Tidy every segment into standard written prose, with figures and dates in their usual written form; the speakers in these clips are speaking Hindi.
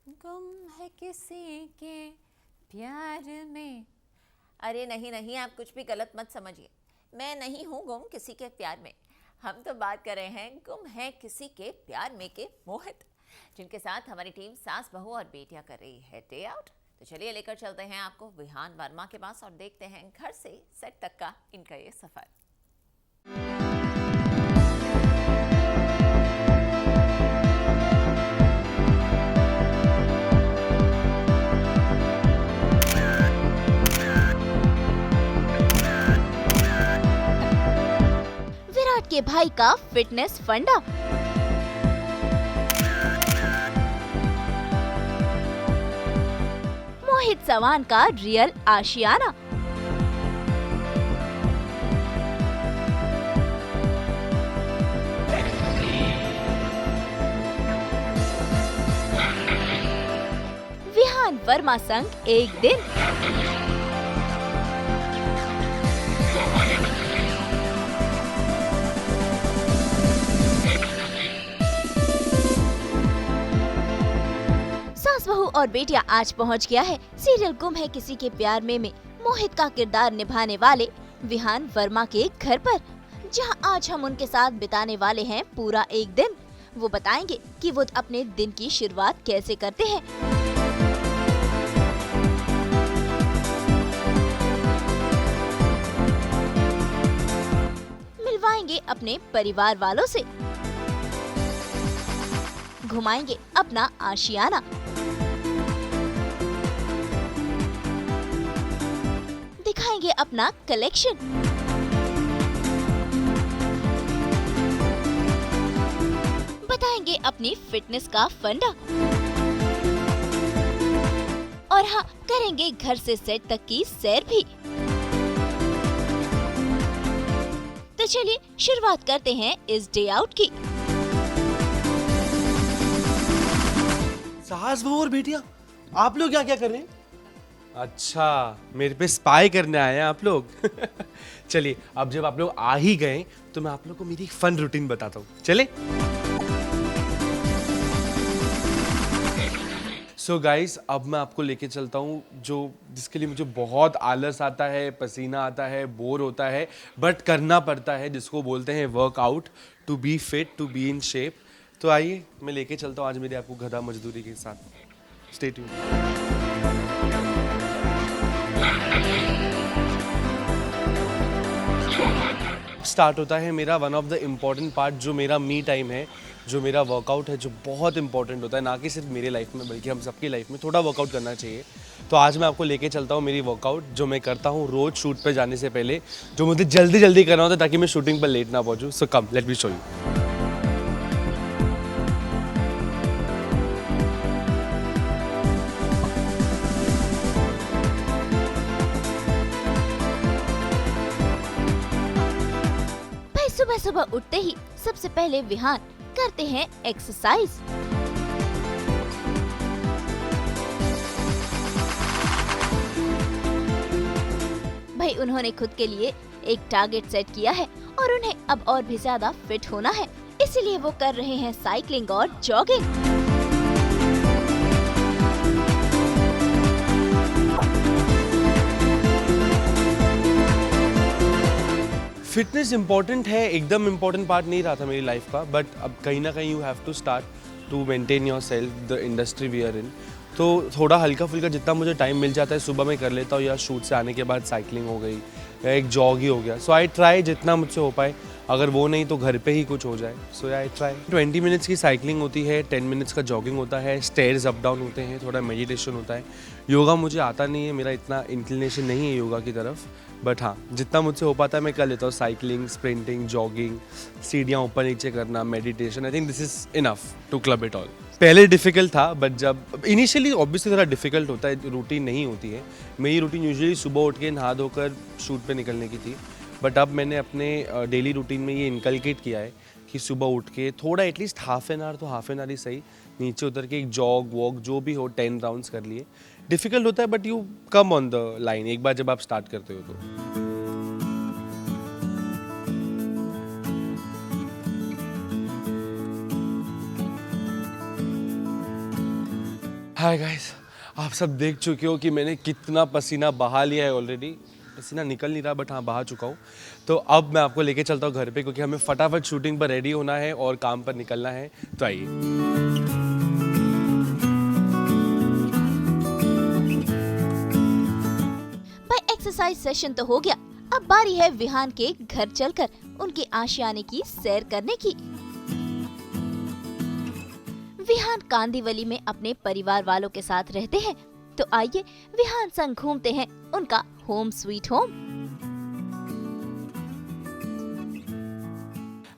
गुम है किसी के प्यार में। अरे नहीं नहीं, आप कुछ भी गलत मत समझिए। मैं नहीं हूँ गुम किसी के प्यार में। हम तो बात कर रहे हैं गुम है किसी के प्यार में के मोहित, जिनके साथ हमारी टीम सास बहू और बेटियां कर रही है डे आउट। तो चलिए लेकर चलते हैं आपको विहान वर्मा के पास और देखते हैं घर से सेट तक का इनका ये सफर। विराट के भाई का फिटनेस फंडा। मोहित चौहान का रियल आशियाना। विहान वर्मा संग एक दिन। सास बहू और बेटियां आज पहुंच गया है सीरियल गुम है किसी के प्यार में मोहित का किरदार निभाने वाले विहान वर्मा के घर पर, जहां आज हम उनके साथ बिताने वाले हैं पूरा एक दिन। वो बताएंगे कि वो अपने दिन की शुरुआत कैसे करते हैं। मिलवाएंगे अपने परिवार वालों से, घुमाएंगे अपना आशियाना, दिखाएंगे अपना कलेक्शन, बताएंगे अपनी फिटनेस का फंडा और हाँ, करेंगे घर से सेट तक की सैर भी। तो चलिए शुरुआत करते हैं इस डे आउट की। सास बहू और बेटियां, आप लोग क्या क्या कर रहे हैं? अच्छा, मेरे पे स्पाई करने आए हैं आप लोग। चलिए, अब जब आप लोग आ ही गए तो मैं आप लोग को मेरी एक फन रूटीन बताता हूँ। चले? सो गाइस, अब मैं आपको लेके चलता हूँ जिसके लिए मुझे बहुत आलस आता है, पसीना आता है, बोर होता है, बट करना पड़ता है, जिसको बोलते हैं workout, to be fit, to be in shape. तो आइए, मैं लेके चलता हूँ आज मेरे आपको गधा मजदूरी के साथ। Stay tuned. स्टार्ट होता है मेरा one of the important part, जो मेरा मी टाइम है, जो मेरा वर्कआउट है, जो बहुत इंपॉर्टेंट होता है, ना कि सिर्फ मेरे लाइफ में बल्कि हम सबकी लाइफ में थोड़ा वर्कआउट करना चाहिए। तो आज मैं आपको लेके चलता हूँ मेरी वर्कआउट, जो मैं करता हूँ रोज शूट पे जाने से पहले, जो मुझे जल्दी जल्दी करना होता है ताकि मैं शूटिंग पर लेट ना पहुँचूँ। सो कम, लेट मी शो यू। सुबह सुबह उठते ही सबसे पहले विहान करते हैं एक्सरसाइज। भाई उन्होंने खुद के लिए एक टारगेट सेट किया है और उन्हें अब और भी ज्यादा फिट होना है, इसीलिए वो कर रहे हैं साइकिलिंग और जॉगिंग। फिटनेस इंपॉर्टेंट है, एकदम इम्पॉर्टेंट पार्ट नहीं रहा था मेरी लाइफ का, बट अब कहीं ना कहीं you have to start to maintain yourself, the industry we are in. तो थोड़ा हल्का फुल्का जितना मुझे टाइम मिल जाता है सुबह में कर लेता हूँ, या शूट से आने के बाद साइकिलिंग हो गई या एक जॉग ही हो गया। सो आई ट्राई जितना मुझसे हो पाए, अगर वो नहीं तो घर पे ही कुछ हो जाए। सो आई ट्राई। 20 मिनट्स की साइकिलिंग होती है, 10 मिनट्स का जॉगिंग होता है, स्टेयर्स अप डाउन होते हैं, थोड़ा मेडिटेशन होता है। योगा मुझे आता नहीं है, मेरा इतना इंक्लिनेशन नहीं है योगा की तरफ, बट हाँ जितना मुझसे हो पाता है मैं कर लेता हूँ। साइकिलिंग, स्प्रिंटिंग, जॉगिंग, सीढ़ियाँ ऊपर नीचे करना, meditation, I think this is enough to club it all. पहले डिफिकल्ट था, बट जब इनिशियली ऑब्वियसली थोड़ा डिफिकल्ट होता है, रूटीन नहीं होती है। मेरी रूटीन यूजुअली सुबह उठ के नहा धोकर शूट पे निकलने की थी, बट अब मैंने अपने डेली रूटीन में ये इनकलकेट किया है कि सुबह उठ के थोड़ा एटलीस्ट हाफ एन आवर, तो हाफ एन आवर ही सही, नीचे उतर के एक जॉग वॉक जो भी हो 10 राउंड्स कर लिए। डिफिकल्ट होता है but you come on the line एक बार जब आप स्टार्ट करते हो तो। हाय गाइस, आप सब देख चुके हो कि मैंने कितना पसीना बहा लिया है ऑलरेडी। पसीना निकल नहीं रहा बट हाँ बहा चुका हूँ। तो अब मैं आपको लेके चलता हूँ घर पे, क्योंकि हमें फटाफट शूटिंग पर रेडी होना है और काम पर निकलना है। तो आइए। भाई एक्सरसाइज सेशन तो हो गया, अब बारी है विहान के घर चलकर उनके आशियाने की सैर करने की। विहान कांदीवली में अपने परिवार वालों के साथ रहते हैं, तो आइए विहान संग घूमते हैं उनका home sweet home.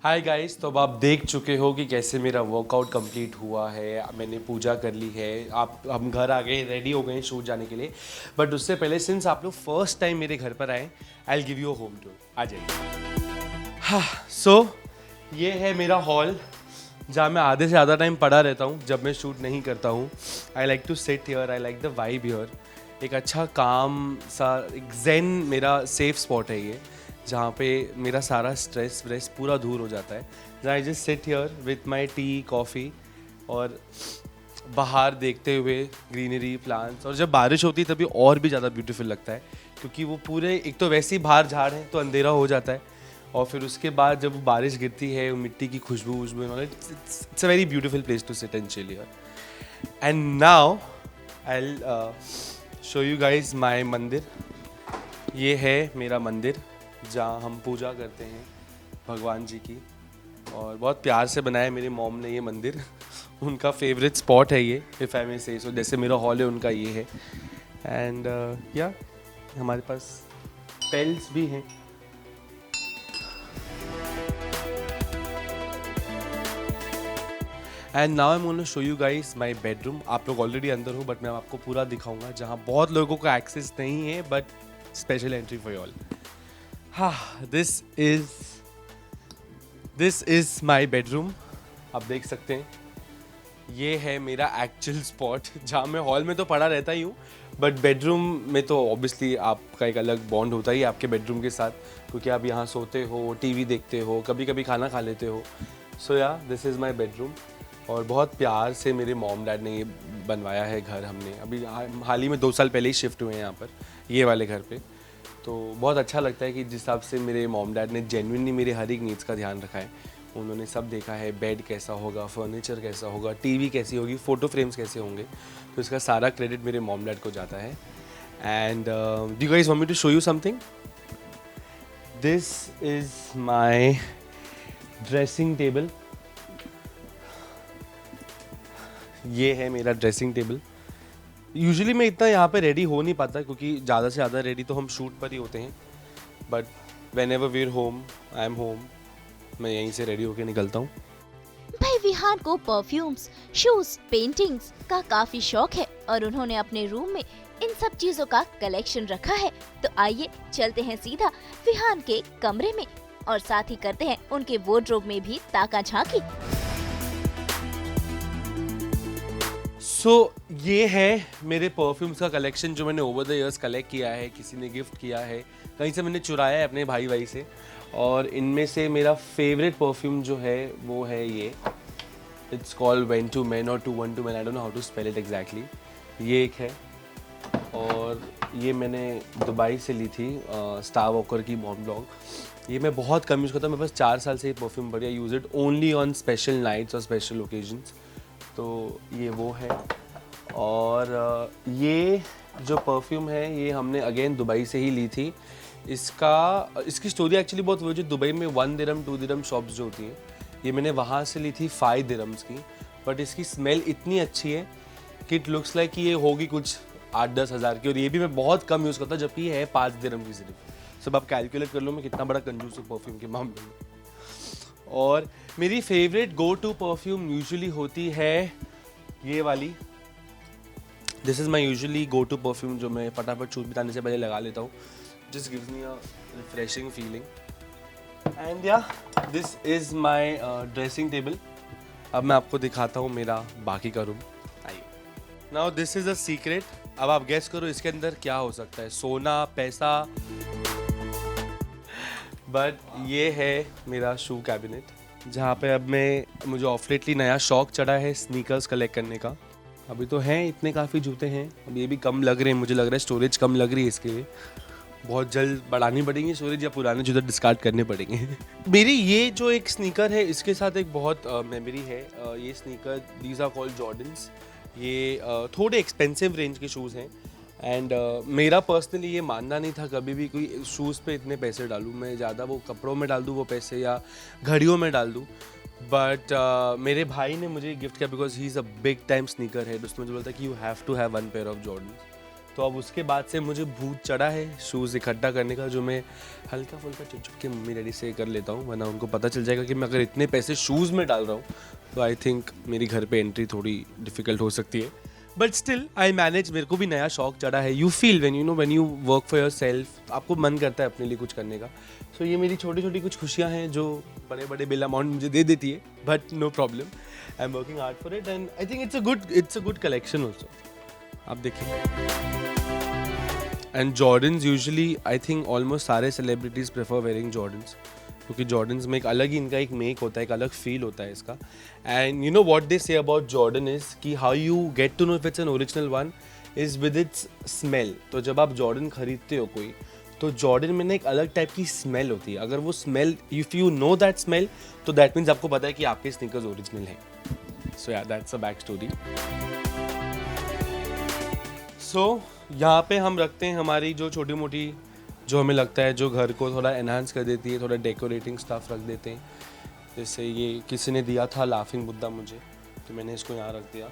Hi guys, तो अब आप देख चुके हो कि कैसे मेरा वर्कआउट कंप्लीट हुआ है। मैंने पूजा कर ली है, हम घर आ गए, रेडी हो गए शूट जाने के लिए। बट उससे पहले, सिंस आप लोग फर्स्ट टाइम मेरे घर पर आए, I will give you a home tour. आ जाइए। हाँ, सो ये है मेरा हॉल, जहाँ मैं आधे से ज़्यादा टाइम पड़ा रहता हूँ जब मैं शूट नहीं करता हूँ। I like to sit here, I like the vibe here. एक अच्छा काम सा, एक ज़ेन मेरा सेफ स्पॉट है ये, जहाँ पे मेरा सारा स्ट्रेस व्रेस पूरा दूर हो जाता है। जहाँ I just sit here with my tea coffee और बाहर देखते हुए ग्रीनरी प्लांट्स। और जब बारिश होती है तभी और भी ज़्यादा ब्यूटीफुल लगता है, क्योंकि वो पूरे, एक तो वैसे ही बाहर झाड़ है तो अंधेरा हो जाता है, और फिर उसके बाद जब बारिश गिरती है, मिट्टी की खुशबू, it's a very beautiful place to sit and chill here. And now I will show you guys my mandir. ये है मेरा मंदिर जहाँ हम पूजा करते हैं भगवान जी की, और बहुत प्यार से बनाया है मेरी मॉम ने ये मंदिर। उनका फेवरेट स्पॉट है ये, इफ़ आई मे से सो। जैसे मेरा हॉल है, उनका ये है। एंड या हमारे पास पेल्स भी हैं। And now I am gonna show you guys my bedroom. आप लोग ऑलरेडी अंदर हो, बट मैं आपको पूरा दिखाऊंगा, जहाँ बहुत लोगों को एक्सेस नहीं है, but special entry for you all. हाँ, दिस इज माई बेडरूम। आप देख सकते हैं, ये है मेरा एक्चुअल स्पॉट, जहाँ मैं हॉल में तो पड़ा रहता ही हूँ, बट बेडरूम में तो ऑब्वियसली आपका एक अलग बॉन्ड होता ही है आपके बेडरूम के साथ, क्योंकि आप यहाँ सोते हो, टीवी देखते हो, कभी कभी खाना खा लेते हो। सो या दिस इज़ माई बेडरूम। और बहुत प्यार से मेरे मॉम डैड ने ये बनवाया है घर। हमने अभी हाल ही में 2 साल पहले ही शिफ्ट हुए हैं यहाँ पर, ये वाले घर पे। तो बहुत अच्छा लगता है कि जिस हिसाब से मेरे मॉम डैड ने जेन्युइनली मेरे हर एक नीड्स का ध्यान रखा है। उन्होंने सब देखा है, बेड कैसा होगा, फर्नीचर कैसा होगा, टीवी कैसी होगी, फ़ोटो फ्रेम्स कैसे होंगे। तो इसका सारा क्रेडिट मेरे मॉम डैड को जाता है। And do you guys want me to show you something? This is my dressing table. ये है मेरा ड्रेसिंग टेबल। यूजुअली मैं इतना यहाँ पे रेडी हो नहीं पाता, क्योंकि ज़्यादा से ज़्यादा रेडी तो हम शूट पर ही होते हैं। But whenever we are home, I am home, मैं यहीं से रेडी होके निकलता हूँ। भाई विहान को परफ्यूम्स, शूज, पेंटिंग्स का काफी शौक है, और उन्होंने अपने रूम में इन सब चीजों का कलेक्शन रखा है। तो आइए चलते हैं सीधा विहान के कमरे में, और साथ ही करते हैं उनके वार्डरोब में भी ताका झांकी। सो ये है मेरे परफ्यूम्स का कलेक्शन, जो मैंने ओवर द इयर्स कलेक्ट किया है। किसी ने गिफ्ट किया है, कहीं से मैंने चुराया है अपने भाई से। और इनमें से मेरा फेवरेट परफ्यूम जो है वो है ये, it's called when to man और to one to man, I don't know how to spell it exactly. ये एक है, और ये मैंने दुबई से ली थी, स्टार वॉकर की मॉन ब्लॉग। ये मैं बहुत कम यूज़ करता हूँ, मेरे पास 4 साल से ये परफ्यूम बढ़िया। Use it only on special nights और स्पेशल ओकेजन्स। तो ये वो है। और ये जो परफ्यूम है, ये हमने अगेन दुबई से ही ली थी। इसकी स्टोरी एक्चुअली बहुत वो, जो दुबई में 1 दिरहम 2 दिरहम शॉप्स जो होती हैं, ये मैंने वहाँ से ली थी 5 दिरहम्स की। बट इसकी स्मेल इतनी अच्छी है कि इट लुक्स लाइक कि ये होगी कुछ 8-10 हज़ार की। और ये भी मैं बहुत कम यूज़ करता हूँ, जबकि ये है 5 दिरहम की सिर्फ। सब आप कैलकुलेट कर लो मैं कितना बड़ा कंजूस हूँ परफ्यूम के मामले में। और मेरी favourite go to perfume usually होती है ये वाली। This is my usually go to perfume, जो मैं फटाफट शूट बिताने से पहले लगा लेता हूँ। Just gives me a refreshing feeling. And yeah this is my dressing table. अब मैं आपको दिखाता हूँ मेरा बाकी का रूम। आइए। Now this is a secret. अब आप गेस करो इसके अंदर क्या हो सकता है। सोना, पैसा। बट ये है मेरा शू कैबिनेट, जहाँ पे अब मुझे ऑफ लेटली नया शौक चढ़ा है स्नीकर्स कलेक्ट करने का। अभी तो हैं इतने काफ़ी जूते हैं, अब ये भी कम लग रहे हैं, मुझे लग रहा है स्टोरेज कम लग रही है इसके लिए, बहुत जल्द बढ़ानी पड़ेंगी स्टोरेज या पुराने जूते डिस्कार्ड करने पड़ेंगे। मेरी ये जो एक स्नीकर है इसके साथ एक बहुत मेमोरी है। ये sneaker these are called Jordans. ये थोड़े एक्सपेंसिव रेंज के शूज़ हैं एंड मेरा पर्सनली ये मानना नहीं था कभी भी कोई शूज़ पे इतने पैसे डालूँ, मैं ज़्यादा वो कपड़ों में डाल दूँ वो पैसे या घड़ियों में डाल दूँ, बट मेरे भाई ने मुझे गिफ्ट किया because he is a big time sneaker है। उसने मुझे बोला कि you have to have one pair of Jordans. तो अब उसके बाद से मुझे भूत चढ़ा है शूज़ इकट्ठा करने का, जो मैं हल्का फुल्का चुप चुप के मम्मी डैडी से कर लेता हूँ, वरना उनको पता चल जाएगा कि मैं अगर इतने पैसे शूज़ में डाल रहा हूँ तो आई थिंक मेरी घर पे एंट्री थोड़ी डिफ़िकल्ट हो सकती है, बट स्टिल आई मैनेज। मेरे को भी नया शौक चढ़ा है। You feel when you work for your self, आपको मन करता है अपने लिए कुछ करने का। सो ये मेरी छोटी छोटी कुछ खुशियाँ हैं जो बड़े बड़े बिल अमाउंट मुझे दे देती है, but no problem, I am working hard for it and I think it's a good collection also. आप देखिए, and Jordans usually I think almost सारे सेलिब्रिटीज़ प्रेफर वेयरिंग जॉर्डन्स, क्योंकि जॉर्डन्स में एक अलग ही इनका एक मेक होता है, एक अलग फील होता है इसका। And you know what they say about Jordan is कि how you get to know if it's an original one is with its smell. तो जब आप जॉर्डन खरीदते हो कोई, तो जॉर्डन में ना एक अलग टाइप की स्मेल होती है। अगर वो smell, if you know that smell, तो दैट मीन्स आपको पता है कि आपके स्नीकर्स ओरिजिनल हैं। सो या दैट्स अ बैक स्टोरी। सो यहाँ पे हम रखते हैं हमारी जो छोटी मोटी, जो हमें लगता है जो घर को थोड़ा एनहांस कर देती है, थोड़ा डेकोरेटिंग स्टफ रख देते हैं। जैसे ये किसी ने दिया था लाफिंग बुद्धा मुझे, तो मैंने इसको यहाँ रख दिया।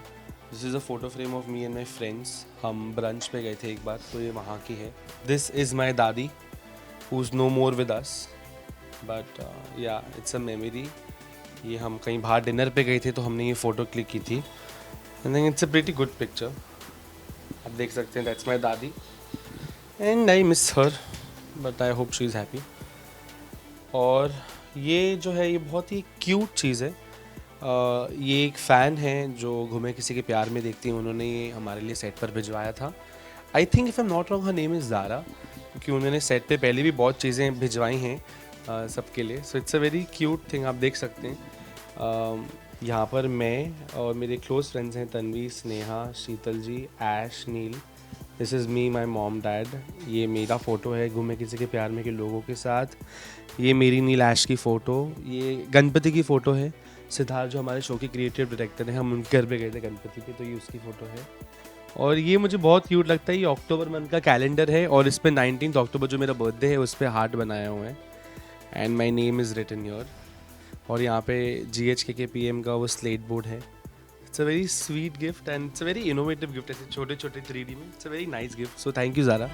This is a photo frame of me and my friends. हम ब्रंच पे गए थे एक बार, तो ये वहाँ की है। दिस इज़ माई दादी who is no more with us, but ya it's a memory. ये हम कहीं बाहर डिनर पे गए थे तो हमने ये फ़ोटो क्लिक की थी। आई think it's a pretty good picture. आप देख सकते हैं, दैट्स माई दादी and I miss her, but I hope she is happy. और ये जो है ये बहुत ही क्यूट चीज़ है। ये एक फ़ैन है जो घूमे किसी के प्यार में देखती हैं, उन्होंने ये हमारे लिए सेट पर भिजवाया था। I think if I am not wrong her name is Zara, क्योंकि उन्होंने सेट पे पहले भी बहुत चीज़ें भिजवाई हैं सबके लिए। So it's a very cute thing. आप देख सकते हैं यहाँ पर मैं और मेरे क्लोज फ्रेंड्स हैं, Tanvi, Sneha, Sheetal ji, Aish, Neel. This is me, my mom, dad. ये मेरा फ़ोटो है घूमे किसी के प्यार में के लोगों के साथ। ये मेरी नील ऐश की फ़ोटो। ये गणपति की फ़ोटो है, सिद्धार्थ जो हमारे शो के क्रिएटिव डायरेक्टर हैं, हम उनके घर पे गए थे गणपति पे, तो ये उसकी फ़ोटो है। और ये मुझे बहुत क्यूट लगता है। ये अक्टूबर मंथ का कैलेंडर है और इस पर 19 अक्टूबर जो मेरा बर्थडे है उस पर हार्ट बनाया हुआ है and my name is written here. और यहाँ पे GHK PM का वो स्लेट बोर्ड है। It's a very sweet gift and it's a very innovative gift, ऐसे छोटे छोटे 3D में। It's a very nice gift, so thank you Zara.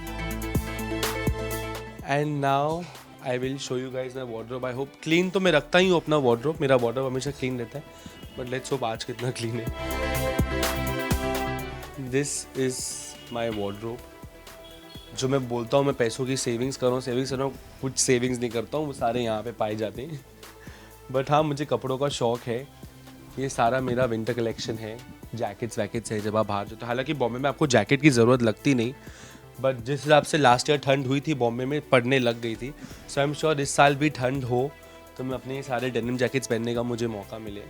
And now I will show you guys my wardrobe. I hope clean तो मैं रखता ही हूँ अपना वार्डरोब, मेरा वार्डरोब हमेशा क्लीन रहता है, बट लेट्स होप आज कितना क्लीन है। This is my wardrobe. जो मैं बोलता हूँ मैं पैसों की सेविंग्स कर रहा हूँ, कुछ सेविंग्स नहीं करता हूँ, वो सारे यहाँ पे पाए जाते हैं। बट हाँ, मुझे कपड़ों का शौक है। ये सारा मेरा विंटर कलेक्शन है, जैकेट्स वैकेट्स है जब आप बाहर जाते हो। हालांकि बॉम्बे में आपको जैकेट की ज़रूरत लगती नहीं, बट जिस हिसाब से लास्ट ईयर ठंड हुई थी बॉम्बे में, पड़ने लग गई थी। सो आई एम श्योर इस साल भी ठंड हो तो मैं अपने सारे डेनिम जैकेट्स पहनने का मुझे मौका मिले।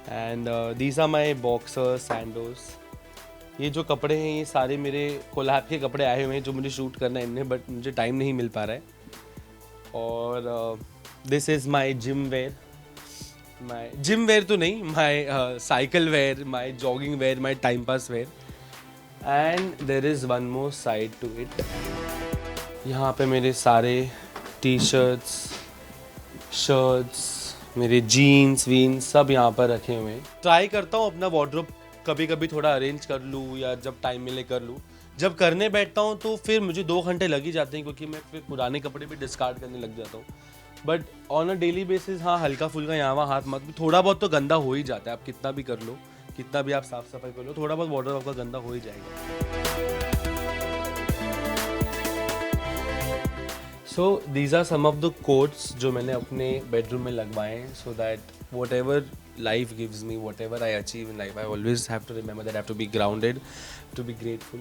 And these are my boxers, sandos. ये जो कपड़े हैं ये सारे मेरे कोलैब के कपड़े आए हुए हैं जो मुझे शूट करना है इनमें, बट मुझे टाइम नहीं मिल पा रहा है। और this is my gym wear. My gym wear तो नहीं, my cycle wear, my jogging wear, my time pass wear. And there is one more side to it. यहाँ पे मेरे सारे टी शर्ट्स, मेरे जीन्स वीन्स सब यहाँ पर रखे हुए हैं। ट्राई करता हूँ अपना वार्डरोब कभी कभी थोड़ा अरेंज कर लूँ या जब टाइम मिले कर लूँ। जब करने बैठता हूँ तो फिर मुझे 2 घंटे लग ही जाते हैं, क्योंकि मैं फिर पुराने कपड़े भी डिस्कार्ड करने लग जाता हूँ। But on a daily basis हाँ, हल्का फुल्का यहाँ वहाँ हाथ मत, थोड़ा बहुत तो गंदा हो ही जाता है। आप कितना भी कर लो, कितना भी आप साफ सफाई कर लो, थोड़ा बहुत वार्डरोब आपका गंदा हो ही जाएगा। So these are some of the quotes जो मैंने अपने बेडरूम में लगवाए हैं, so that whatever life gives me, whatever I achieve in life, I always have to remember that I have to be grounded, to be grateful.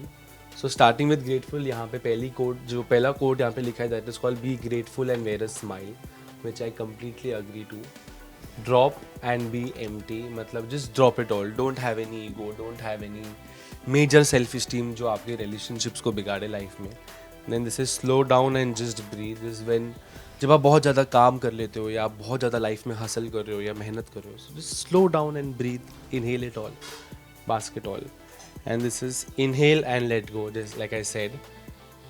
So starting with grateful, यहाँ पे पहला कोट यहाँ पे लिखा है, that is called be grateful and wear a smile, which I completely agree to. Drop and be empty, मतलब just drop it all, don't have any ego, don't have any major self esteem जो आपके रिलेशनशिप्स को बिगाड़े लाइफ में. Then this is slow down and just breathe. This when जब आप बहुत ज़्यादा काम कर लेते हो या आप बहुत ज़्यादा लाइफ में हासिल कर रहे हो या मेहनत कर रहे हो, so just slow down and breathe, inhale it all, bask it all. And this is inhale and let go, just like I said.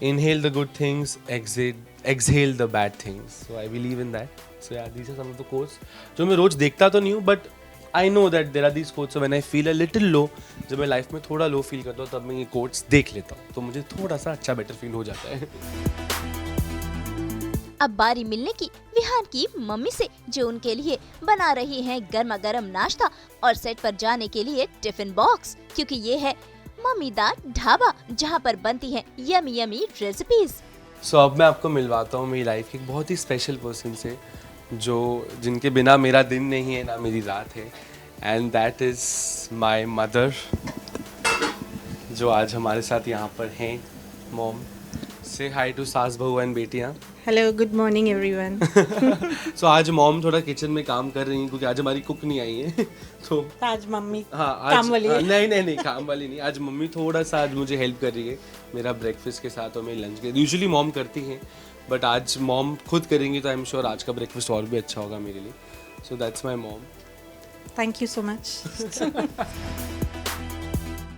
Inhale the good things, exhale the bad things. So I believe in that. So yeah, these are some of the quotes जो मैं रोज देखता तो नहीं हूँ, but I know that there are these quotes. So when I feel a little low, जब मैं लाइफ में थोड़ा लो फील करता हूँ तब मैं ये quotes देख लेता हूँ, तो मुझे थोड़ा सा अच्छा बेटर फील हो जाता है. अब बारी मिलने की विहान की मम्मी से, जो उनके लिए बना रही हैं गर्मा गर्म नाश्ता और सेट पर जाने के लिए टिफिन बॉक्स, क्योंकि ये है मम्मी दा ढाबा, जहाँ पर बनती हैं यमी यमी रेसिपीज. सो अब मैं आपको मिलवाता हूँ मेरी लाइफ के एक बहुत ही स्पेशल पर्सन से, जो जिनके बिना मेरा दिन नहीं है ना मेरी रात है, and that is my mother, जो आज हमारे साथ यहाँ पर हैं. मॉम, से हाय टू सास Bahu and Betiyaan. Hello, good morning everyone. So आज मॉम थोड़ा किचन में काम कर रही हैं क्योंकि आज हमारी कुक नहीं आई है. तो आज मम्मी हाँ, काम वाली है. नहीं काम वाली नहीं, आज मम्मी थोड़ा सा आज मुझे हेल्प कर रही है मेरा ब्रेकफास्ट के साथ और मेरे लंच के. यूजुअली मॉम करती हैं, बट आज मॉम खुद करेंगी तो आई एम श्योर आज का ब्रेकफास्ट और भी अच्छा होगा मेरे लिए. So that's my mom. Thank you so much.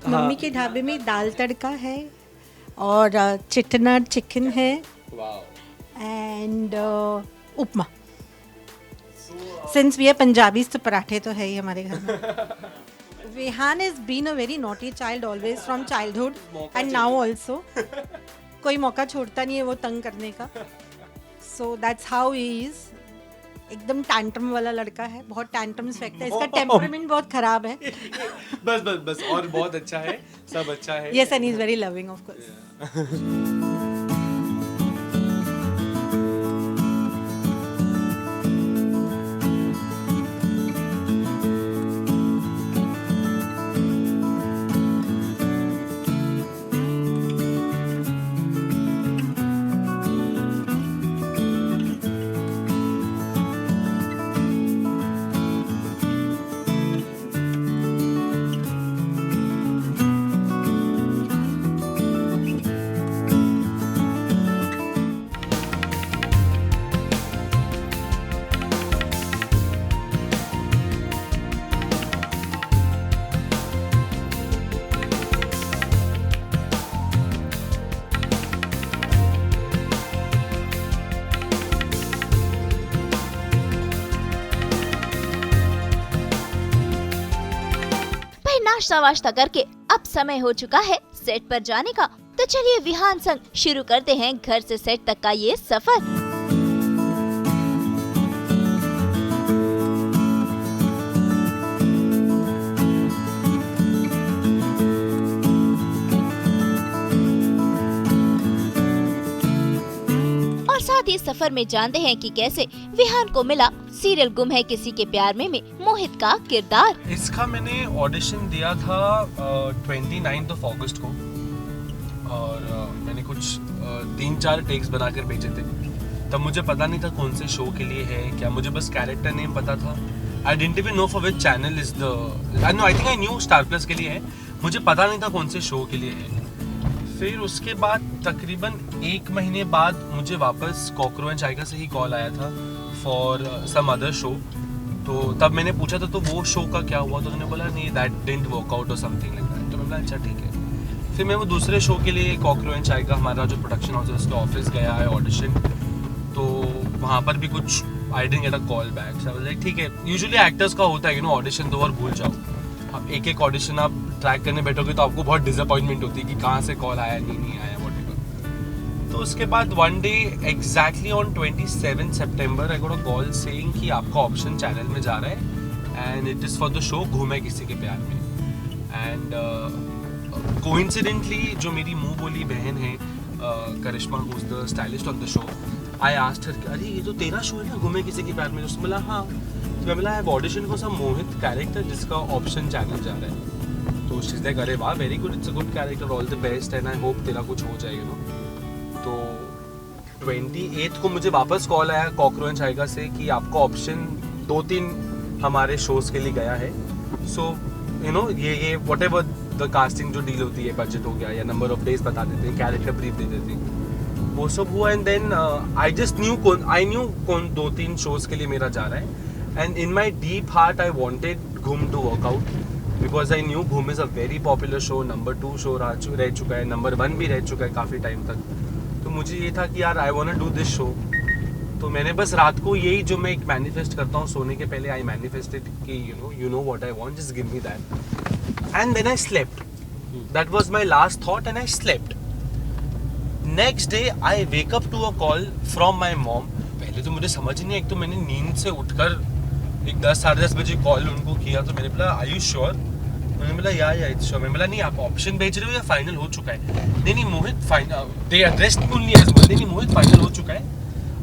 Mummy के ढाबे में दाल तड़का है और चिटनर चिकन है wow. And upma. Since we are Punjabis तो पराठे तो है ही हमारे घर में. Vihaan is been a very naughty child always from childhood and now also. कोई मौका छोड़ता नहीं है वो तंग करने का. So that's how he is. एकदम टैंट्रम वाला लड़का है, बहुत टैंट्रम्स फेंकता है. इसका टेम्परामेंट बहुत खराब है. बस और बहुत अच्छा है, सब अच्छा है. Yes, and he is very loving of course. नाश्ता वाश्ता करके अब समय हो चुका है सेट पर जाने का. तो चलिए विहान संग शुरू करते हैं घर से सेट तक का ये सफर. और साथ ही सफर में जानते हैं कि कैसे विहान को मिला सीरियल गुम है किसी के प्यार में मोहित का किरदार. इसका मैंने ऑडिशन दिया था 29 अगस्त को, और मैंने कुछ 3-4 टेक्स बनाकर भेजे थे. तब मुझे पता नहीं था कौन से शो के लिए है क्या, मुझे बस कैरेक्टर नेम पता था. I didn't even know for which channel is the, I think I knew star plus के लिए है, मुझे पता नहीं था कौन से शो के लिए है. फिर उसके बाद तकरीबन 1 महीने बाद मुझे वापस कॉकरो एंड चाइगा से ही कॉल आया था फॉर सम अदर शो. तो तब मैंने पूछा था तो वो शो का क्या हुआ, तो उन्होंने बोला नहीं दैट डिडंट वर्क आउट और समथिंग लाइक दैट. तो मैंने बोला अच्छा ठीक है. फिर मैं वो दूसरे शो के लिए कॉकरो एंड चाइगा, हमारा जो प्रोडक्शन हाउस है उसके ऑफिस गया है ऑडिशन. तो वहाँ पर भी कुछ I didn't get a call back. So I was like ठीक है, यूजुअली एक्टर्स का होता है ऑडिशन दो और भूल जाओ. अब एक ऑडिशन आप ट्रैक करने बैठोगे तो आपको बहुत डिसअपॉइंटमेंट होती है कि कहाँ से कॉल आया नहीं आया व्हाटएवर. तो उसके बाद one day exactly on 27 September I got a call saying कि आपका ऑप्शन चैनल में जा रहा है and it is for the show घूम है किसी के प्यार में. एंड कोइंसिडेंटली जो मेरी मुंह बोली बहन है Karishma, who is the stylist on the show, I asked her अरे ये तो तेरा शो है ना घूमे किसी के प्यार में. उसने बोला हाँ. तो मैं बोला I have audition for some Mohit character जिसका ऑप्शन चैनल जा रहा है. तो शी इज लाइक अरे वाह very good, it's a good character, all the best and I hope तेरा कुछ हो जाए तो 28 को मुझे वापस कॉल आया कॉकरो एंड चाइगा से कि आपका ऑप्शन 2-3 हमारे शोज़ के लिए गया है. सो यू नो ये वॉट एवर द कास्टिंग जो डील होती है, बजट हो गया या नंबर ऑफ डेज बता देते हैं, कैरेक्टर ब्रीफ दे देते हैं, वो सब हुआ. And then I just knew कौन 2-3 शोज़ के लिए मेरा जा रहा है. And in my deep heart I wanted Ghum to work out, because I knew Ghum is a very popular show. Number 2 show रह चुका है, नंबर 1 भी रह चुका है काफ़ी टाइम तक. तो मुझे ये था कि यार I want to do this show. तो मैंने बस रात को यही जो मैं एक मैनिफेस्ट करता हूँ सोने के पहले, आई मैनिफेस्टेड कि you know what I want, just give me that. And then I slept. That was my last thought and I slept. Next day I wake up to a call from my mom. पहले तो मुझे समझ नहीं, एक तो मैंने नींद से उठकर एक 10-10:30 बजे कॉल उनको किया. तो मैंने बोला आर यू श्योर? मैंने बोला या इट्स श्योर. मैंने बोला नहीं आप ऑप्शन भेज रहे हो या फाइनल हो चुका है? नहीं मोहित फाइनल, दे एड्रेस्ड मी ओनली एज मोहित. नहीं मोहित फाइनल हो चुका है,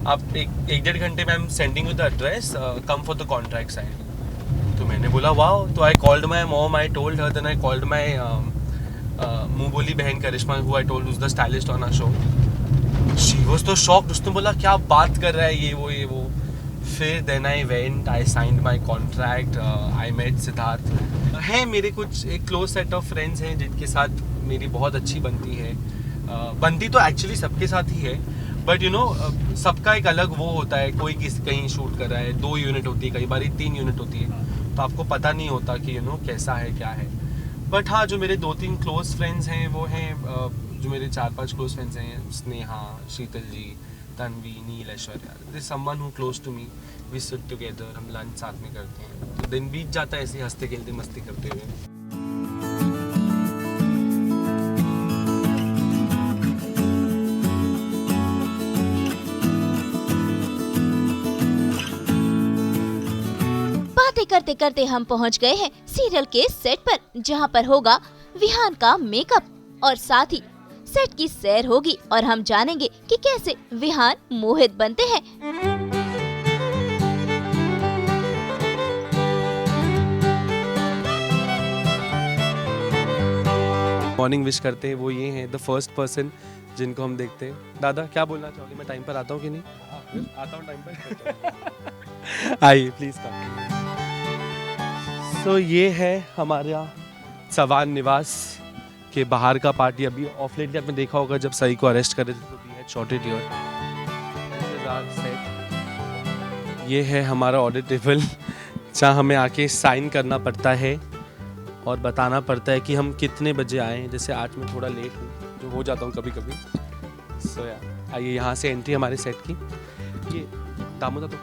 आप एक 1.5 घंटे में I am sending with the address, come for the contract sign. तो मैंने बोला वाओ. तो I called my mom, I told her, then I called my मुँह बोली बहन Karishma, who I told the stylist on our show. She was so shocked. उसने बोला क्या बात कर रहा है ये वो. फिर then I went, I signed my contract, I met Siddharth. हैं मेरे कुछ एक क्लोज सेट ऑफ फ्रेंड्स हैं जिनके साथ मेरी बहुत अच्छी बनती है. बनती तो एक्चुअली सबके साथ ही है, बट यू नो सबका एक अलग वो होता है. कोई कहीं शूट कर रहा है, 2 यूनिट होती है, कई बार 3 यूनिट होती है, तो आपको पता नहीं होता कि कैसा है क्या है. बट हाँ, जो मेरे 2-3 क्लोज फ्रेंड्स हैं वो हैं, जो मेरे 4-5 क्लोज फ्रेंड्स हैं, Sneha, Sheetal ji, Tanvi, Neel, Aishwarya. This someone who close to me. We sit together, हम लंच साथ में करते हैं, तो दिन बीत जाता है ऐसे हंसते खेलते मस्ती करते हुए. बातें करते करते हम पहुंच गए हैं सीरियल के सेट पर, जहां पर होगा विहान का मेकअप और साथ ही सेट की सैर होगी और हम जानेंगे कि कैसे विहान मोहित बनते हैं. मॉर्निंग विश करते हैं वो ये हैं द फर्स्ट पर्सन जिनको हम देखते हैं. दादा क्या बोलना चाहोगे? मैं टाइम पर आता हूँ कि नहीं? आता हूँ टाइम पर. आइए प्लीज कम. सो ये है हमारा चवान निवास के बाहर का पार्टी. अभी ऑफ लेटली आपने देखा होगा जब सही को अरेस्ट कर रहे थे तो वी हैड शॉटेड हियर. ये है हमारा ऑडिट टेबल जहाँ हमें आके साइन करना पड़ता है और बताना पड़ता है कि हम कितने बजे आए हैं. जैसे आज मैं थोड़ा लेट हूँ, जो हो जाता हूँ कभी कभी. सो आइए यहाँ से एंट्री हमारे सेट की. ये दामोदा तो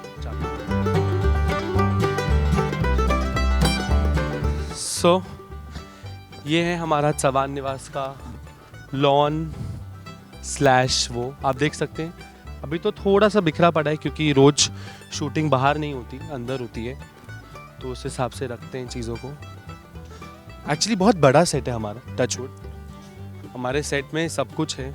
सो ये है हमारा चवान निवास का लॉन / वो आप देख सकते हैं. अभी तो थोड़ा सा बिखरा पड़ा है क्योंकि रोज शूटिंग बाहर नहीं होती, अंदर होती है, तो उस हिसाब से रखते हैं चीज़ों को. एक्चुअली बहुत बड़ा सेट है हमारा, टचवुड. हमारे सेट में सब कुछ है.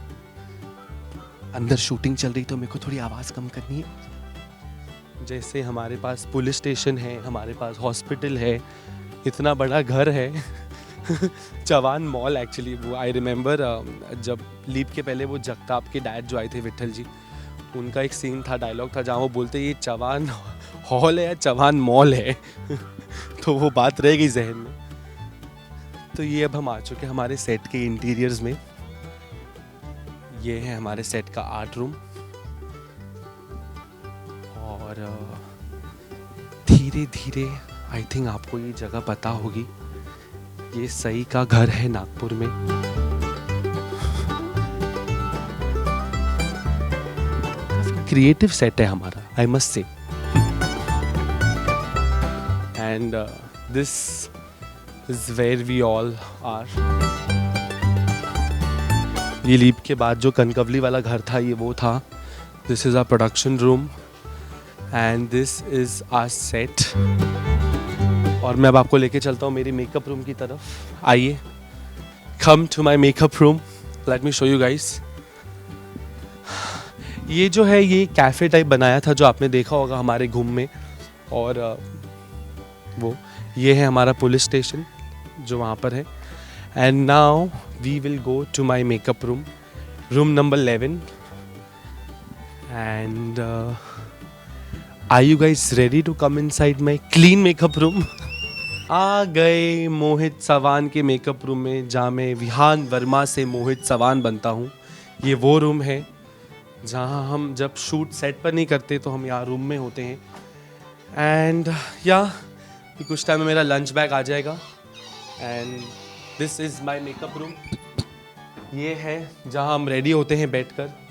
अंदर शूटिंग चल रही तो मेरे को थोड़ी आवाज़ कम करनी है. जैसे हमारे पास पुलिस स्टेशन है, हमारे पास हॉस्पिटल है, इतना बड़ा घर है. चवान मॉल एक्चुअली, वो आई रिमेंबर जब लीप के पहले वो जगताप के डैड जो आए थे विट्ठल जी, उनका एक सीन था, डायलॉग था, जहाँ वो बोलते ये चवान हॉल है या चवान मॉल है. तो वो बात रह गई जहन में. तो ये अब हम आ चुके हैं हमारे सेट के इंटीरियर्स में. ये है हमारे सेट का आर्ट रूम. और धीरे धीरे आई थिंक आपको ये जगह पता होगी. ये सई का घर है नागपुर में. क्रिएटिव सेट है हमारा, I must say. And this is where we all are. ये लीप के बाद जो कनकवली वाला घर था ये वो था. This is our production room and this is our set. और मैं अब आपको लेके चलता हूँ मेरी मेकअप रूम की तरफ. आइए, come to my makeup room, let me show you guys. ये जो है ये कैफ़े टाइप बनाया था जो आपने देखा होगा हमारे घूम में. और वो ये है हमारा पुलिस स्टेशन जो वहाँ पर है. And now we will go to my makeup room, room number 11. And Are you guys ready to come inside my clean makeup room? आ गए मोहित सवान के मेकअप रूम में, जहाँ मैं विहान वर्मा से मोहित सवान बनता हूँ। ये वो रूम है जहाँ हम जब शूट सेट पर नहीं करते तो हम यहाँ रूम में होते हैं। एंड कुछ टाइम में मेरा लंच बैग आ जाएगा। And this is my makeup room. ये है जहाँ हम रेडी होते हैं बैठकर।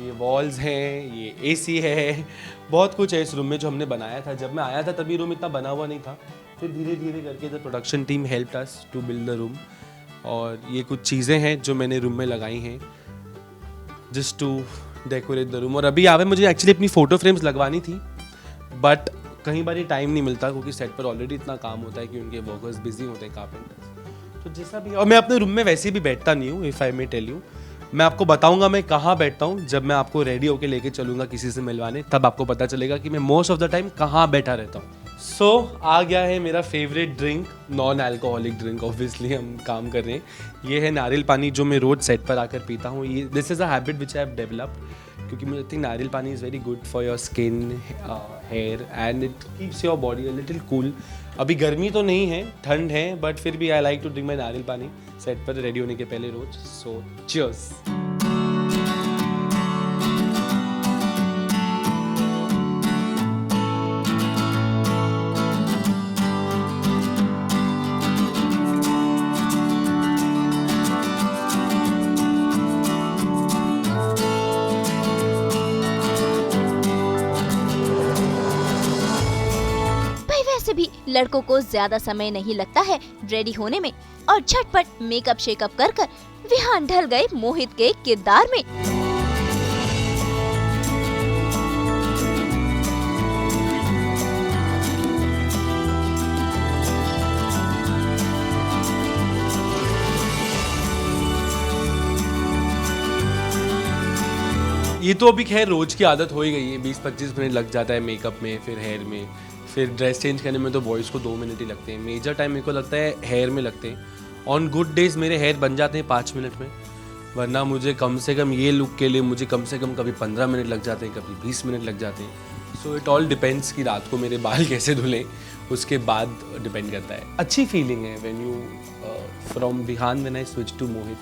ये वॉल्स हैं, ये एसी है, बहुत कुछ है इस रूम में जो हमने बनाया था। जब मैं आया था तभी रूम इतना बना हुआ नहीं था, फिर धीरे धीरे करके the production team helped us to build the room. और ये कुछ चीज़ें हैं जो मैंने रूम में लगाई हैं just to decorate the room. और अभी यहाँ पे मुझे एक्चुअली अपनी फ़ोटो फ्रेम्स लगवानी थी, बट कई बार टाइम नहीं मिलता क्योंकि सेट पर ऑलरेडी इतना काम होता है कि उनके वर्कर्स बिजी होते हैं, कारपेंटर्स। तो जैसा भी, और मैं अपने रूम में वैसे भी बैठता नहीं हूँ। If I may tell you, मैं आपको बताऊंगा मैं कहाँ बैठता हूँ जब मैं आपको रेडी होके लेके चलूँगा किसी से मिलवाने, तब आपको पता चलेगा कि मैं मोस्ट ऑफ द टाइम कहाँ बैठा रहता हूँ। सो आ गया है मेरा favourite drink, non alcoholic drink. Obviously हम काम कर रहे हैं। ये है नारियल पानी जो मैं रोज सेट पर आकर पीता हूँ। ये this is a habit which I have developed, क्योंकि मुझे थिंक नारियल पानी is very good for your skin, hair, and it keeps your body a little cool. अभी गर्मी तो नहीं है, ठंड है, बट फिर भी आई लाइक टू ड्रिंक माई नारियल पानी सेट पर रेडी होने के पहले रोज। सो चियर्स। वैसे भी लड़कों को ज्यादा समय नहीं लगता है रेडी होने में, और झटपट मेकअप शेकअप कर कर विहान ढल गए मोहित के किरदार में। ये तो अभी खैर रोज की आदत हो ही गई है। 20-25 मिनट लग जाता है मेकअप में, फिर हेयर में, फिर ड्रेस चेंज करने में तो बॉयज़ को 2 मिनट ही लगते हैं। मेजर टाइम मेरे को लगता है हेयर में लगते हैं। ऑन गुड डेज मेरे हेयर बन जाते हैं 5 मिनट में, वरना मुझे कम से कम ये लुक के लिए मुझे कम से कम कभी 15 मिनट लग जाते हैं, कभी 20 मिनट लग जाते हैं। सो इट ऑल डिपेंड्स कि रात को मेरे बाल कैसे धुलें, उसके बाद डिपेंड करता है। अच्छी फीलिंग है when you from Vihaan when I switch to Mohit,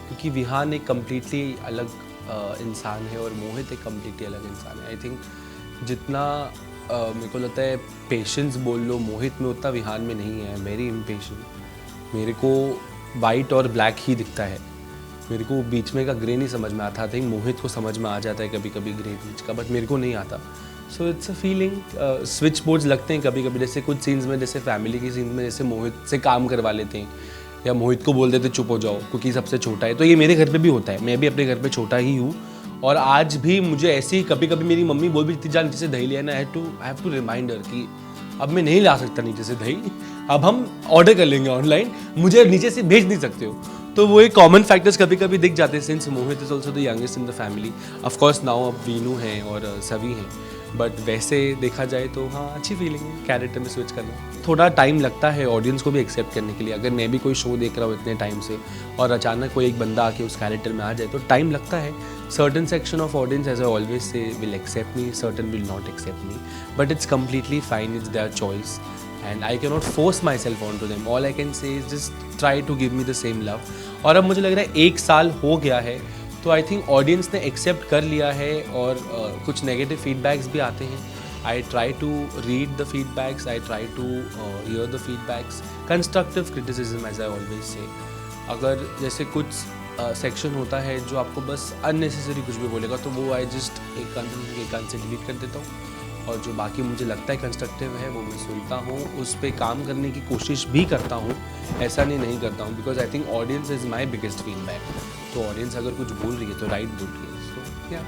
क्योंकि विहान एक कम्प्लीटली अलग इंसान है और मोहित एक कम्प्लीटली अलग इंसान है। आई थिंक जितना मेरे को लगता है पेशेंस बोल लो मोहित में, उतना विहान में नहीं है। Very impatient. मेरे को वाइट और ब्लैक ही दिखता है, मेरे को बीच में का ग्रे नहीं समझ में आता। आई थिंक मोहित को समझ में आ जाता है कभी कभी ग्रे बीच का, बट मेरे को नहीं आता। So it's a feeling. Switch boards लगते हैं कभी कभी, जैसे कुछ सीन्स में, जैसे फैमिली के सीन्स में, जैसे मोहित से काम करवा लेते हैं या मोहित को बोल देते चुप हो जाओ क्योंकि सबसे छोटा है। तो ये मेरे घर पे भी होता है, मैं भी अपने घर पे छोटा ही हूँ। और आज भी मुझे ऐसे ही कभी कभी मेरी मम्मी बोल भी देती जा नीचे से दही लिया ना, आई हैव टू रिमाइंडर कि अब मैं नहीं ला सकता नीचे से दही, अब हम ऑर्डर कर लेंगे ऑनलाइन, मुझे नीचे से भेज नहीं सकते हो। तो वो एक कॉमन फैक्टर्स कभी कभी दिख जाते हैं, since Mohit is also the youngest in the family. Of course now अब वीनू हैं और सभी हैं, बट वैसे देखा जाए तो हाँ अच्छी फीलिंग है कैरेक्टर में स्विच करना। थोड़ा टाइम लगता है ऑडियंस को भी एक्सेप्ट करने के लिए। अगर मैं भी कोई शो देख रहा हूँ इतने टाइम से और अचानक कोई एक बंदा आके उस कैरेक्टर में आ जाए तो टाइम लगता है। Certain section of audience, as I always say, will accept me, certain will not accept me, but it's completely fine, it's their choice and I cannot force myself onto them. All I can say is just try to give me the same love. और अब मुझे लग रहा है 1 साल हो गया है तो आई थिंक ऑडियंस ने एक्सेप्ट कर लिया है और कुछ नेगेटिव फीडबैक्स भी आते हैं। I try to read the feedbacks, I try to hear the feedbacks, constructive criticism as I always say. अगर जैसे कुछ सेक्शन होता है जो आपको बस अननेसेसरी कुछ भी बोलेगा तो वो आई जस्ट एक कान से डिलीट कर देता हूँ, और जो बाकी मुझे लगता है कंस्ट्रक्टिव है वो मैं सुनता हूँ, उस पर काम करने की कोशिश भी करता हूँ। ऐसा नहीं करता हूँ, because I think audience is my biggest feedback. तो ऑडियंस अगर कुछ बोल रही है तो राइट बोल रही है। सो या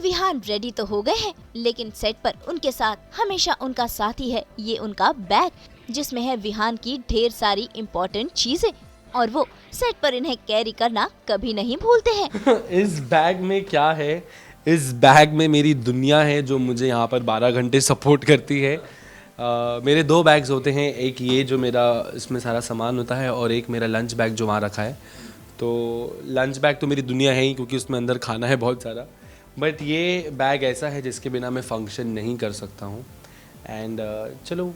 विहान रेडी तो हो गए हैं, लेकिन सेट पर उनके साथ हमेशा उनका साथी है ये उनका बैग। जिसमें है विहान की ढेर सारी इम्पोर्टेंट चीजें और वो सेट पर इन्हें कैरी करना कभी नहीं भूलते हैं। इस बैग में क्या है? इस बैग में मेरी दुनिया है जो मुझे यहाँ पर 12 घंटे सपोर्ट करती है। मेरे 2 बैग्स होते हैं, एक ये जो मेरा इसमें सारा सामान होता है और एक मेरा लंच बैग जो वहाँ रखा है। तो लंच बैग तो मेरी दुनिया है ही क्योंकि उसमें अंदर खाना है बहुत सारा, बट ये बैग ऐसा है जिसके बिना मैं फंक्शन नहीं कर सकता हूँ। एंड चलो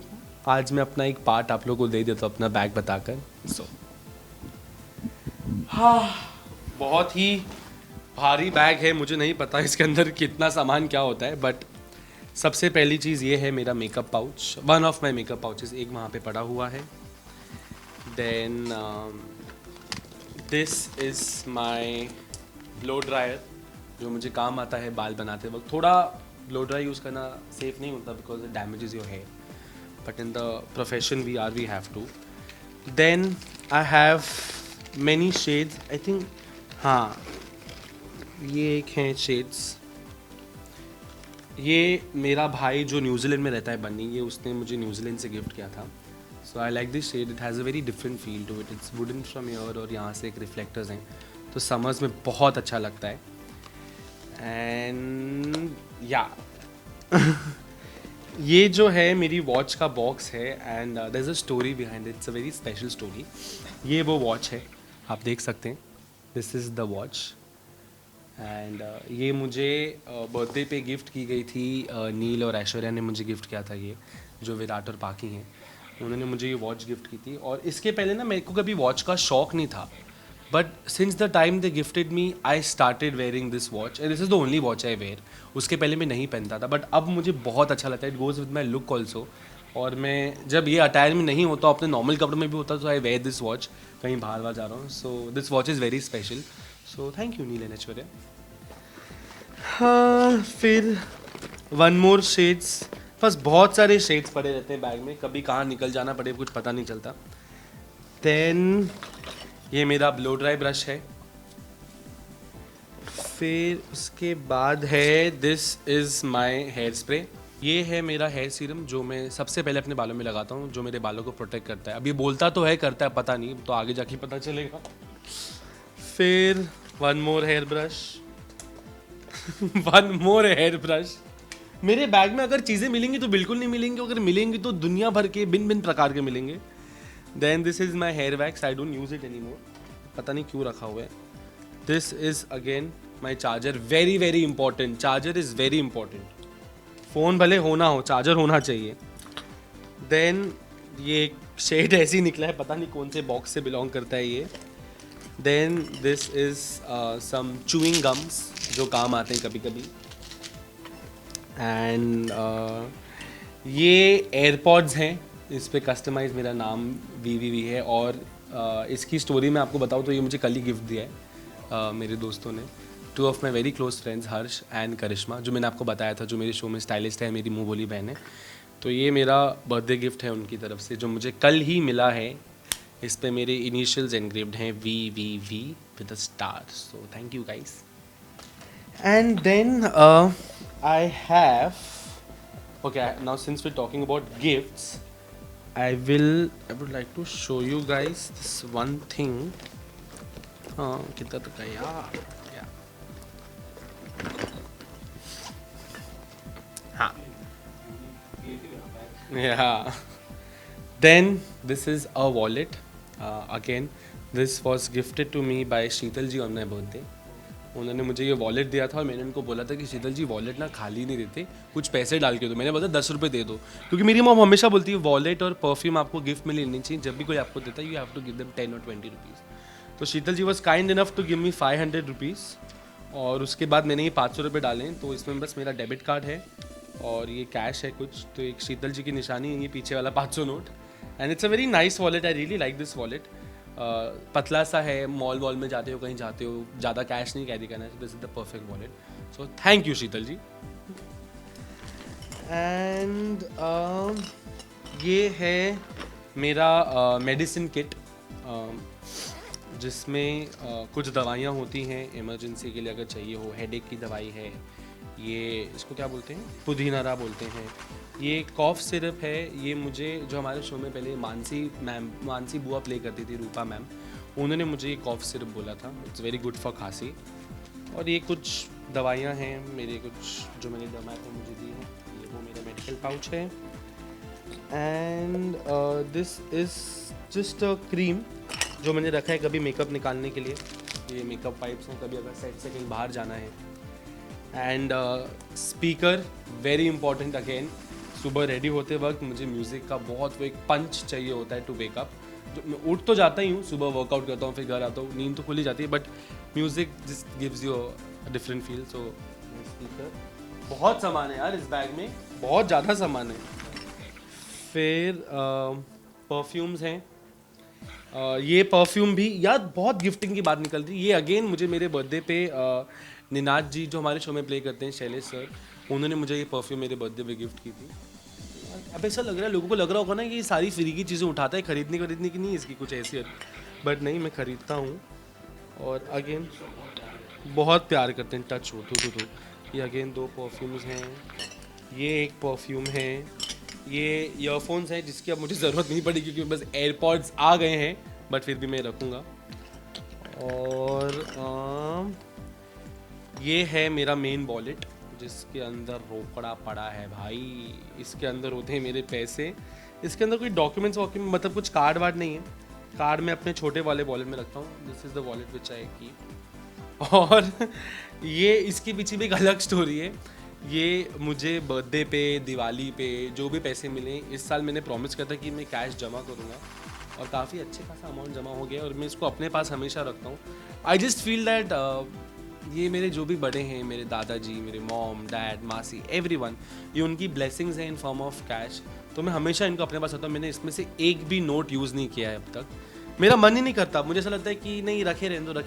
आज मैं अपना एक पार्ट आप लोगों को दे देता हूँ अपना बैग बताकर। हाँ, बहुत ही भारी बैग है, मुझे नहीं पता इसके अंदर कितना सामान क्या होता है, बट सबसे पहली चीज़ ये है मेरा makeup pouch, one of my makeup pouches, एक वहाँ पे पड़ा हुआ है। Then this is my blow dryer जो मुझे काम आता है बाल बनाते वक्त। थोड़ा ब्लो ड्राई यूज़ करना सेफ नहीं होता because it damages your hair, but in the profession we have to. Then I have many shades, I think, हाँ ये एक हैं शेड्स। ये मेरा भाई जो न्यूजीलैंड में रहता है बन्नी, ये उसने मुझे न्यूजीलैंड से गिफ्ट किया था। So I like this shade, it has a very different feel to it, it's wooden from your और यहाँ से एक रिफ्लेक्टर्स हैं तो समर्स में बहुत अच्छा लगता है। एंड या ये जो है मेरी वॉच का बॉक्स है and there is a story behind it, it's a very special story. ये वो वॉच है, आप देख सकते हैं, this is the watch. And ये मुझे बर्थडे पे गिफ्ट की गई थी, नील और ऐश्वर्या ने मुझे गिफ्ट किया था, ये जो विराट और पाकी हैं उन्होंने मुझे ये वॉच गिफ्ट की थी। और इसके पहले ना मेरे को कभी वॉच का शौक नहीं था, but since the time they gifted me I started wearing this watch and this is the only watch I wear. उसके पहले मैं नहीं पहनता था, बट अब मुझे बहुत अच्छा लगता है, it goes with my look also. और मैं जब ये अटायर में नहीं होता, अपने नॉर्मल कपड़ों में भी होता, तो आई वेयर दिस वॉच, कहीं बाहर जा रहा हूँ। So this watch is very special, so thank you Neel and Aishwarya. हाँ, फिर वन मोर शेड्स, बस बहुत सारे शेड्स पड़े रहते हैं बैग में, कभी कहाँ निकल जाना पड़े कुछ पता नहीं चलता। देन ये मेरा ब्लो ड्राई ब्रश है। फिर उसके बाद है this is my hair spray, ये है मेरा हेयर सीरम जो मैं सबसे पहले अपने बालों में लगाता हूँ, जो मेरे बालों को प्रोटेक्ट करता है। अब ये बोलता तो है, करता है पता नहीं, तो आगे जाके पता चलेगा। फिर one more hair brush one more hair brush. मेरे बैग में अगर चीज़ें मिलेंगी तो बिल्कुल नहीं मिलेंगी, अगर मिलेंगी तो दुनिया भर के भिन्न भिन्न प्रकार के मिलेंगे। Then this is my hair wax, I don't use it any more, पता नहीं क्यों रखा हुआ है। This is again my charger, very very important, charger is very important. Phone भले होना हो, चार्जर होना चाहिए। देन ये शेड ऐसे ही निकला है, पता नहीं कौन से बॉक्स से बिलोंग करता है ये। Then this is some chewing gums जो काम आते हैं कभी कभी। एंड ये एयरपॉड्स हैं, इस पे कस्टमाइज मेरा नाम वी है। और इसकी स्टोरी मैं आपको बताऊँ तो ये मुझे कल ही गिफ्ट दिया है मेरे दोस्तों ने, 2 of my very close friends, Harsh and Karishma, जो मैंने आपको बताया था जो मेरे शो में स्टाइलिस्ट है, मेरी मुँह बोली बहन है। तो ये मेरा बर्थडे गिफ्ट है उनकी तरफ से जो मुझे कल ही मिला है। इस पे मेरे इनिशियल्स एनग्रेव्ड हैं V with a star, so thank you guys. And then I have, okay, now since we talking about gifts, I would like to show you guys this one thing. हाँ, कितना तक है यार, हाँ, yeah. Then this is a wallet. Again, this was gifted to me by Sheetal ji on my birthday. उन्होंने मुझे ये वॉलेट दिया था और मैंने उनको बोला था कि शीतल जी वॉलेट ना खाली नहीं देते, कुछ पैसे डाल के दो। मैंने बोला 10 रुपये दे दो, क्योंकि मेरी मॉम हमेशा बोलती है वॉलेट और परफ्यूम आपको गिफ्ट में लेनी चाहिए, जब भी कोई आपको देता है you have to give them 10 और 20 रुपीज़। तो Sheetal ji was kind enough to give me 500 rupees, और उसके बाद मैंने ये 500 रुपये डाले। तो इसमें बस मेरा डेबिट कार्ड है और ये कैश है कुछ, तो एक शीतल जी की निशानी है ये पीछे वाला 500 note. And it's a very nice wallet, I really like this wallet. पतला सा है, मॉल वॉल में जाते हो, कहीं जाते हो, ज़्यादा कैश नहीं कैरी करना है, this is the perfect wallet. So thank you Sheetal ji. And ये है मेरा मेडिसिन किट, जिसमें कुछ दवाइयाँ होती हैं इमरजेंसी के लिए अगर चाहिए हो। हेडेक की दवाई है, ये इसको क्या बोलते हैं, पुदीनारा बोलते हैं, ये कॉफ सिरप है। ये मुझे जो हमारे शो में पहले मानसी बुआ प्ले करती थी, रूपा मैम, उन्होंने मुझे ये कॉफ सिरप बोला था। इट्स वेरी गुड फॉर खांसी। और ये कुछ दवाइयाँ हैं मेरे, कुछ जो मैंने दवाएँ को मुझे दी है। ये वो मेरा मेडिकल पाउच है। And this is just a cream जो मैंने रखा है कभी मेकअप निकालने के लिए। ये मेकअप वाइप्स हैं, कभी अगर सेट से कहीं बाहर जाना है। And speaker, very important again. सुबह रेडी होते वक्त मुझे म्यूज़िक का बहुत वो एक पंच चाहिए होता है टू वेकअप। जो मैं उठ तो जाता ही हूँ, सुबह वर्कआउट करता हूँ, फिर घर आता हूँ, नींद तो खुली जाती है, but music just gives you a different feel. So speaker, बहुत सामान है यार इस बैग में, बहुत ज़्यादा सामान है। फिर परफ्यूम्स हैं। ये परफ्यूम भी यार बहुत गिफ्टिंग की बात निकल रही है। ये अगेन मुझे मेरे बर्थडे पे निनाद जी जो हमारे शो में प्ले करते हैं, शैलेश सर, उन्होंने मुझे ये परफ्यूम मेरे बर्थडे पे गिफ्ट की थी। अब ऐसा लग रहा है, लोगों को लग रहा होगा ना कि ये सारी फ्री की चीज़ें उठाता है, खरीदने की नहीं इसकी कुछ हैसियत, बट नहीं, मैं ख़रीदता हूँ। और अगेन बहुत प्यार करते हैं, टच हो तो। ये अगेन 2 परफ्यूम्स हैं। ये एक परफ्यूम है। ये ईयरफोन्स हैं जिसकी अब मुझे ज़रूरत नहीं पड़ी क्योंकि बस एयरपॉड्स आ गए हैं, बट फिर भी मैं रखूँगा। और ये है मेरा मेन वॉलेट जिसके अंदर रोकड़ा पड़ा है भाई। इसके अंदर होते हैं मेरे पैसे। इसके अंदर कोई डॉक्यूमेंट्स मतलब कुछ कार्ड वार्ड नहीं है। कार्ड मैं अपने छोटे वाले वॉलेट में रखता हूँ। This is the wallet which I keep. और ये इसके पीछे भी एक अलग स्टोरी है। ये मुझे बर्थडे पे, दिवाली पे जो भी पैसे मिले, इस साल मैंने प्रॉमिस किया था कि मैं कैश जमा करूँगा और काफ़ी अच्छे खासा अमाउंट जमा हो गया और मैं इसको अपने पास हमेशा रखता हूँ। आई जस्ट फील दैट ये मेरे जो भी बड़े हैं, मेरे दादाजी, मेरे मॉम, डैड, मासी, एवरीवन, ये उनकी ब्लेसिंग्स हैं इन फॉर्म ऑफ कैश। तो मैं हमेशा इनको अपने पास रखता हूँ। मैंने इसमें से एक भी नोट यूज़ नहीं किया है अब तक। मेरा मन ही नहीं करता, मुझे ऐसा लगता है कि नहीं, रखे रहने दो।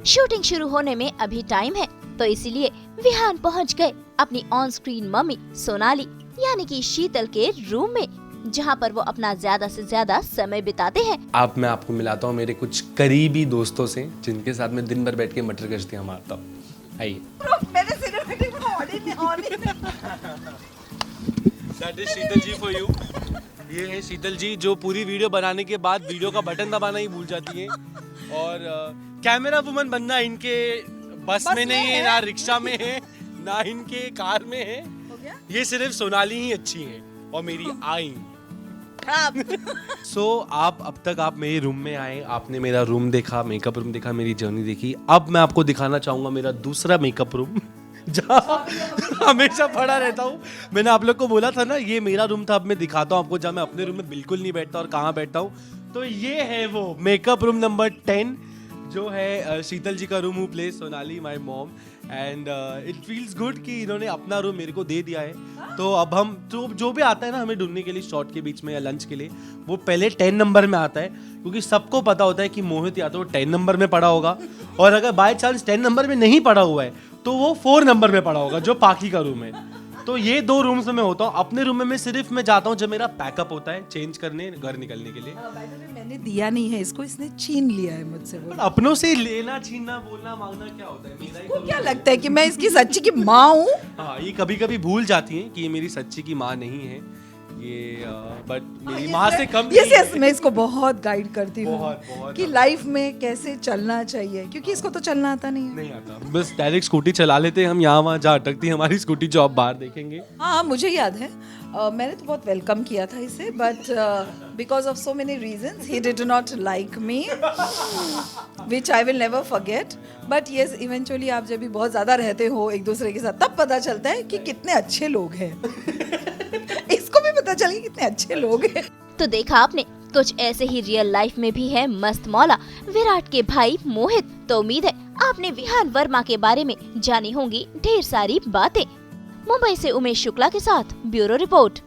शूटिंग शुरू होने में अभी टाइम है, तो इसीलिए विहान पहुंच गए अपनी ऑन स्क्रीन मम्मी सोनाली यानी कि शीतल के रूम में, जहां पर वो अपना ज्यादा से ज्यादा समय बिताते हैं। अब मैं आपको मिलाता हूँ मेरे कुछ करीबी दोस्तों से जिनके साथ मैं दिन भर बैठ के मटर गश्तियाँ मारता हूँ। आइए। That is Sheetal ji for you। ये है शीतल जी जो पूरी वीडियो बनाने के बाद वीडियो का बटन दबाना ही भूल जाती हैं। और कैमरा वुमन बनना इनके बस में नहीं है, ना रिक्शा में है, ना इनके कार में है। ये सिर्फ सोनाली ही अच्छी है और मेरी आई। सो आप अब तक आप मेरे रूम में आए, आपने मेरा रूम देखा, मेकअप रूम देखा, मेरी जर्नी देखी। अब मैं आपको दिखाना चाहूँगा मेरा दूसरा मेकअप रूम जहाँ हमेशा पड़ा रहता हूँ। मैंने आप लोग को बोला था ना, ये मेरा रूम था। अब मैं दिखाता हूँ आपको जहाँ मैं अपने रूम में बिल्कुल नहीं बैठता और कहाँ बैठता हूँ। तो ये है वो मेकअप रूम नंबर 10 जो है शीतल जी का room, who plays Sonali my mom. And it feels good कि इन्होंने अपना रूम मेरे को दे दिया है। तो अब हम तो जो भी आता है ना हमें ढूंढने के लिए शॉट के बीच में या लंच के लिए, वो पहले 10 नंबर में आता है, क्योंकि सबको पता होता है कि मोहित या तो 10 नंबर में पड़ा होगा, और अगर बाय चांस 10 नंबर में नहीं पड़ा हुआ है तो वो 4 नंबर में पड़ा होगा जो पाकी का रूम है। तो ये 2 रूम्स में मैं होता हूँ। अपने रूम में मैं सिर्फ मैं जाता हूँ जब मेरा पैकअप होता है, चेंज करने, घर निकलने के लिए। मैंने दिया नहीं है इसको, इसने छीन लिया है मुझसे। पर अपनों से लेना, छीनना, बोलना, मांगना क्या होता है? मेरा ही को क्या लगता है कि मैं इसकी सच्ची की माँ हूँ? हाँ, ये कभी कभी भूल जाती हैं कि ये मेरी सच्ची की माँ नहीं है ये, बट मेरी माँ से कम नहीं यस मैं इसको बहुत गाइड करती हूँ बहुत कि लाइफ में कैसे चलना चाहिए, क्योंकि इसको तो चलना आता नहीं है। नहीं आता, बस डायरेक्ट स्कूटी चला लेते हैं हम। यहाँ वहाँ जहाँ अटकती है हमारी स्कूटी जो आप बाहर देखेंगे। हाँ मुझे याद है, मैंने तो बहुत वेलकम किया था इसे, but because of so many reasons he did not like me, which I will never forget. But yes, eventually आप जब भी बहुत ज़्यादा रहते हो एक दूसरे के साथ, तब पता चलता है कि कितने अच्छे लोग हैं। इसको भी पता चल गया कितने अच्छे लोग हैं। तो देखा आपने, कुछ ऐसे ही रियल लाइफ में भी है मस्त मौला विराट के भाई मोहित। तो उम्मीद है आपने विहान वर्मा के बारे में जानी होंगी ढेर सारी बातें। मुंबई से उमेश शुक्ला के साथ ब्यूरो रिपोर्ट।